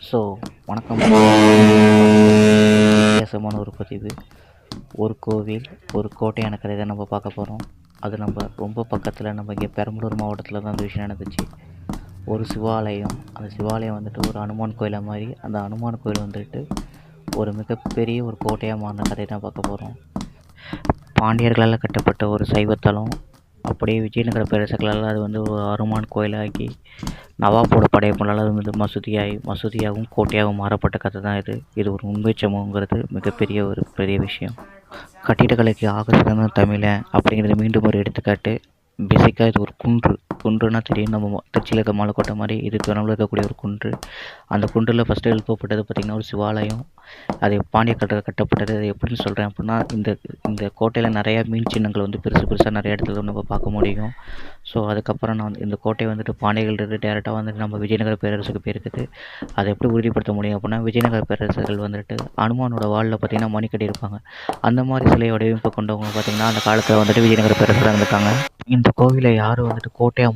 So வணக்கம். வித்தியாசமான ஒரு பதிவு. ஒரு கோவில், ஒரு கோட்டையான கதை தான் நம்ம பார்க்க போகிறோம். அது நம்ம ரொம்ப பக்கத்தில், நம்ம இங்கே பெரம்பலூர் மாவட்டத்தில் தான் அந்த விஷயம் நடந்துச்சு. ஒரு சிவாலயம், அந்த சிவாலயம் வந்துட்டு ஒரு அனுமான் கோயிலை மாதிரி, அந்த அனுமான் கோயில் வந்துட்டு ஒரு மிகப்பெரிய ஒரு கோட்டையாக மாறின கதை தான் பார்க்க போகிறோம். பாண்டியர்களால் கட்டப்பட்ட ஒரு சைவத்தலம் அப்படியே விஜயநகர பேரரசர்களால் அது வந்து ஒரு அனுமான் கோயிலாகி நவாப்போட படையப்பலால் அது வந்து மசூதியாகவும் கோட்டையாகவும் மாறப்பட்ட கதை தான் இது. இது ஒரு உண்மை சம்பவங்கிறது மிகப்பெரிய ஒரு பெரிய விஷயம். கட்டிடக்கலைக்கு ஆக சிறந்த தமிழன் அப்படிங்கிறது மீண்டும் ஒரு எடுத்துக்காட்டு. பேசிக்காக இது ஒரு குன்றுனா தெரியும், நம்ம திருச்சியில் இருக்க மலைக்கோட்டை மாதிரி இது பெரம்பலூர்ல இருக்கக்கூடிய ஒரு குன்று. அந்த குன்றில் ஃபஸ்ட்டு எழுப்பப்பட்டது பார்த்திங்கன்னா ஒரு சிவாலயம். அது பாண்டிய கட்டப்பட்டது. அது எப்படின்னு சொல்கிறேன் அப்படின்னா, இந்த கோட்டையில் நிறையா மீன் சின்னங்கள் வந்து பெருசாக நிறைய இடத்துல நம்ம பார்க்க முடியும். ஸோ அதுக்கப்புறம் நான் இந்த கோட்டை வந்துட்டு பாண்டியர்கள்ட்டு டேரெக்டாக வந்துட்டு நம்ம விஜயநகர பேரரசுக்கு போயிருக்குது. அதை எப்படி உறுதிப்படுத்த முடியும் அப்படின்னா, விஜயநகர பேரரசர்கள் வந்துட்டு அனுமானோட வாலில் பார்த்திங்கன்னா மணி கட்டியிருப்பாங்க. அந்த மாதிரி சிலை வடிவமைப்பு கொண்டவங்க பார்த்திங்கன்னா அந்த காலத்தில் வந்துட்டு விஜயநகர பேரரசராக இருந்திருக்காங்க. இந்த கோவிலை யார் வந்துட்டு கோட்டையாக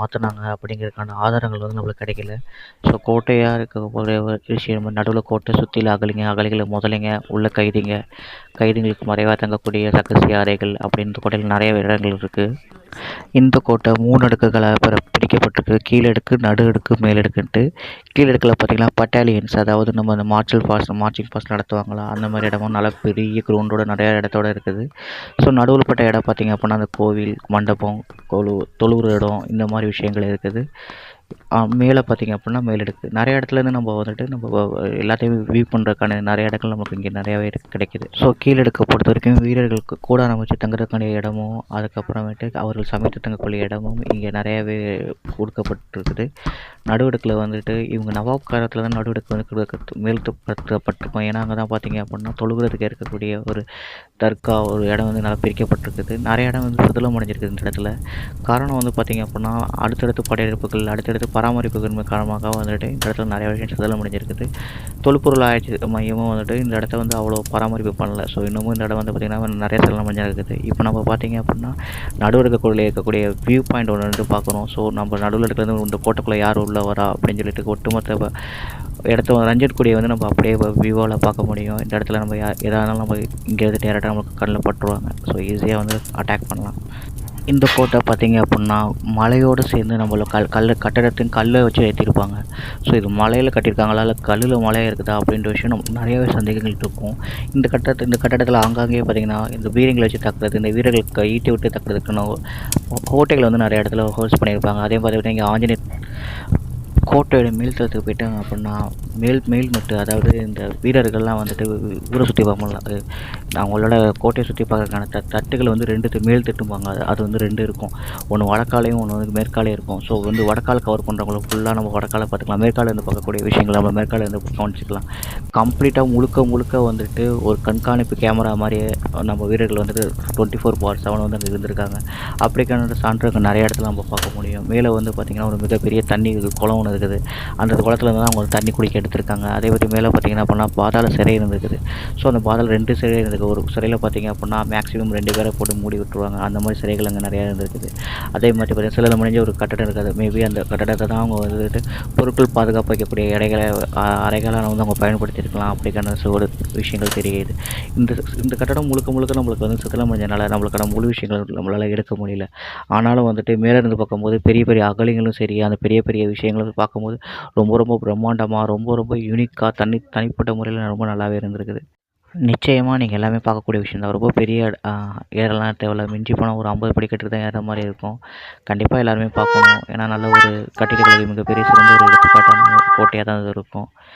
மாற்றினாங்க அப்படிங்கிறதுக்கான ஆதாரங்கள் வந்து நம்மளுக்கு கிடைக்கல. ஸோ கோட்டையாக இருக்கக்கூடிய ஒரு விஷயம், நடுவில் கோட்டை சுற்றில அகழிகளை முதலைங்க, உள்ள கைதிங்களுக்கு மறைவாக தங்கக்கூடிய ரகசிய அறைகள் அப்படின்னு இந்த கோட்டையில் நிறைய இடங்கள் இருக்குது. இந்த கோட்டை 3 அடுக்குகளாக பிரிக்கப்பட்டிருக்கு. கீழடுக்கு, நடு அடுக்கு, மேலடுக்குன்ட்டு. கீழடுக்கில் பார்த்திங்கன்னா பட்டாலியன்ஸ், அதாவது நம்ம அந்த மார்ச்சிங் பாஸ்ட் நடத்துவாங்களா அந்த மாதிரி இடமும் நல்லா பெரிய கிரவுண்டோட நிறையா இடத்தோடு இருக்குது. ஸோ நடுவில் பட்ட இடம் பார்த்திங்க அப்படின்னா அந்த கோவில், மண்டபம், தொழுவுற இடம், இந்த மாதிரி விஷயங்கள் இருக்குது. மேலே பார்த்திங்க அப்படின்னா மேலடுக்கு. நிறைய இடத்துலேருந்து நம்ம வந்துட்டு நம்ம எல்லாத்தையும் வியூ பண்ணுறதுக்கான நிறைய இடங்கள் நமக்கு இங்கே நிறையாவே கிடைக்கிது. ஸோ கீழடுக்கை பொறுத்த வரைக்கும் வீரர்களுக்கு கூடாரம் வச்சு தங்குறதுக்கான இடமும், அதுக்கப்புறமேட்டு அவர்கள் சமைத்து தங்கக்கூடிய இடமும் இங்கே நிறையாவே கொடுக்கப்பட்டிருக்குது. நடுவடுக்கில் வந்துட்டு இவங்க நவாப் காலத்தில் தான் நடுவடுக்கு வந்து மேல்படுத்தப்பட்டிருக்கும். ஏன்னா அங்கே தான் பார்த்திங்க அப்படின்னா தொழுகிறதுக்கு இருக்கக்கூடிய ஒரு தர்கா ஒரு இடம் வந்து நல்லா பிரிக்கப்பட்டிருக்குது. நிறைய இடம் வந்து சிதிலம் அடைஞ்சிருக்குது இந்த இடத்துல. காரணம் வந்து பார்த்திங்க அப்படின்னா அடுத்தடுத்து படையெடுப்புகள், அடுத்தடுத்து பராமரிப்புகள் காரணமாக வந்துட்டு இந்த இடத்துல நிறைய விஷயம் சிதிலம் அடைஞ்சிருக்குது. தொல்பொருள் ஆராய்ச்சி மையமும் வந்துட்டு இந்த இடத்த வந்து அவ்வளோ பராமரிப்பு பண்ணல. ஸோ இன்னமும் இந்த இடம் வந்து பார்த்திங்கன்னா நிறைய சிதிலம் அடைஞ்சிருக்குது. இப்போ நம்ம பார்த்திங்க அப்படின்னா நடுவடுக்கு கோயிலில் இருக்கக்கூடிய வியூ பாயிண்ட் ஒன்று வந்து பார்க்குறோம். ஸோ நம்ம நடுவில் இருக்கிறது இந்த கோட்டைக்குள்ளே யார் உள்ள வரா அப்படின்னு சொல்லிட்டு ஒட்டுமொத்த இடத்த ரஞ்சிட்குடியை வந்து நம்ம அப்படியே வியூவால் பார்க்க முடியும். இந்த இடத்துல நம்ம எதாக இருந்தாலும் நம்ம இங்கேருந்து டேரெக்டாக நமக்கு கண்ணில் பட்டுருவாங்க. ஸோ ஈஸியாக வந்து அட்டாக் பண்ணலாம். இந்த கோட்டை பார்த்திங்க அப்படின்னா மலையோடு சேர்ந்து நம்மள கட்டடத்தையும் கல்லை வச்சு ஏற்றிருப்பாங்க. ஸோ இது மலையில் கட்டியிருக்காங்களா இல்லை கல்லில் மலையாக இருக்குதா அப்படின்ற விஷயம் நம்ம நிறையவே சந்தேகங்கள் இருக்கும். இந்த கட்டடத்தில் ஆங்காங்கே பார்த்திங்கன்னா இந்த வீரங்களை வச்சு தாக்குறது, இந்த வீரர்களுக்கு ஈட்டி விட்டு தாக்குறதுக்குன்னு கோட்டைகள் வந்து நிறைய இடத்துல ஹோல்ஸ் பண்ணியிருப்பாங்க. அதே பார்த்திங்கன்னா இங்கே ஆஞ்சநேயர் கோட்டையோட மேல்தளத்துக்கு போயிட்டாங்க அப்படின்னா மேல் மட்டும், அதாவது இந்த வீரர்கள்லாம் வந்துட்டு ஊரை சுற்றி பார்ப்போம்ல, அது அவங்களோட கோட்டையை சுற்றி பார்க்கறதுக்கான தட்டுகள் வந்து 2 மேல் தட்டும்பாங்க. அது வந்து 2 இருக்கும். ஒன்று வடக்காலையும் ஒன்று வந்து மேற்காலையும் இருக்கும். ஸோ வந்து வடக்கால கவர் பண்ணுறவங்கள ஃபுல்லாக நம்ம வடக்கால பார்த்துக்கலாம். மேற்கால இருந்து பார்க்கக்கூடிய விஷயங்கள் நம்ம மேற்கால இருந்து கவனிச்சிக்கலாம். கம்ப்ளீட்டாக முழுக்க வந்துட்டு ஒரு கண்காணிப்பு கேமரா மாதிரியே நம்ம வீரர்கள் வந்துட்டு 24/7 வந்து அங்கே இருந்திருக்காங்க. அப்படிக்கான சான்றுகள் நிறைய இடத்துல நம்ம பார்க்க முடியும். மேலே வந்து பார்த்திங்கன்னா ஒரு மிகப்பெரிய தண்ணி குளம் ஒன்று இருக்குது. அந்த குளத்தில் தான் அவங்க தண்ணி குடிக்க எடுத்திருக்காங்க. அதே பற்றி மேலே பார்த்திங்கன்னா அப்படின்னா பாதாள சிறை இருந்திருக்குது. ஸோ அந்த பாதாள 2 சிறை இருந்திருக்கு. ஒரு சிறையில் பார்த்திங்க அப்படின்னா மேக்ஸிமம் 2 பேரை போட்டு மூடி விட்டுருவாங்க. அந்த மாதிரி சிறைகள் அங்கே நிறையா இருந்திருக்குது. அதே மாதிரி பார்த்திங்கன்னா சிலது முடிஞ்ச ஒரு கட்டடம் இருக்காது. மேபி அந்த கட்டடத்தை தான் அவங்க வந்துட்டு பொருட்கள் பாதுகாப்பு வைக்கக்கூடிய அறைகளாக வந்து அவங்க பயன்படுத்தியிருக்கலாம். அப்படிக்கான ஒரு விஷயங்கள் தெரியுது. இந்த கட்டடம் முழுக்க நம்மளுக்கு வந்து சிதிலம் அடைஞ்சனால நம்மளுக்கான முழு விஷயங்கள் நம்மளால் எடுக்க முடியல. ஆனாலும் வந்துட்டு மேலே இருந்து பார்க்கும்போது பெரிய அகழிகளும் சரி, அந்த பெரிய விஷயங்களும் பார்க்கும்போது ரொம்ப பிரம்மாண்டமாக, ரொம்ப யூனிக்காக தனிப்பட்ட முறையில் ரொம்ப நல்லாவே இருந்திருக்குது. நிச்சயமாக நீங்கள் எல்லாமே பார்க்கக்கூடிய விஷயம் தான். ரொம்ப பெரிய ஏறலாம் தேவையில்ல. மிஞ்சி போனால் ஒரு 50 படிக்கட்டு தான் ஏற மாதிரி இருக்கும். கண்டிப்பாக எல்லாருமே பார்க்கணும். ஏன்னா நல்ல ஒரு கட்டிடக்கலை மிகப்பெரிய சிறந்த ஒரு எடுத்துக்காட்டான கோட்டையாக தான் இது இருக்கும்.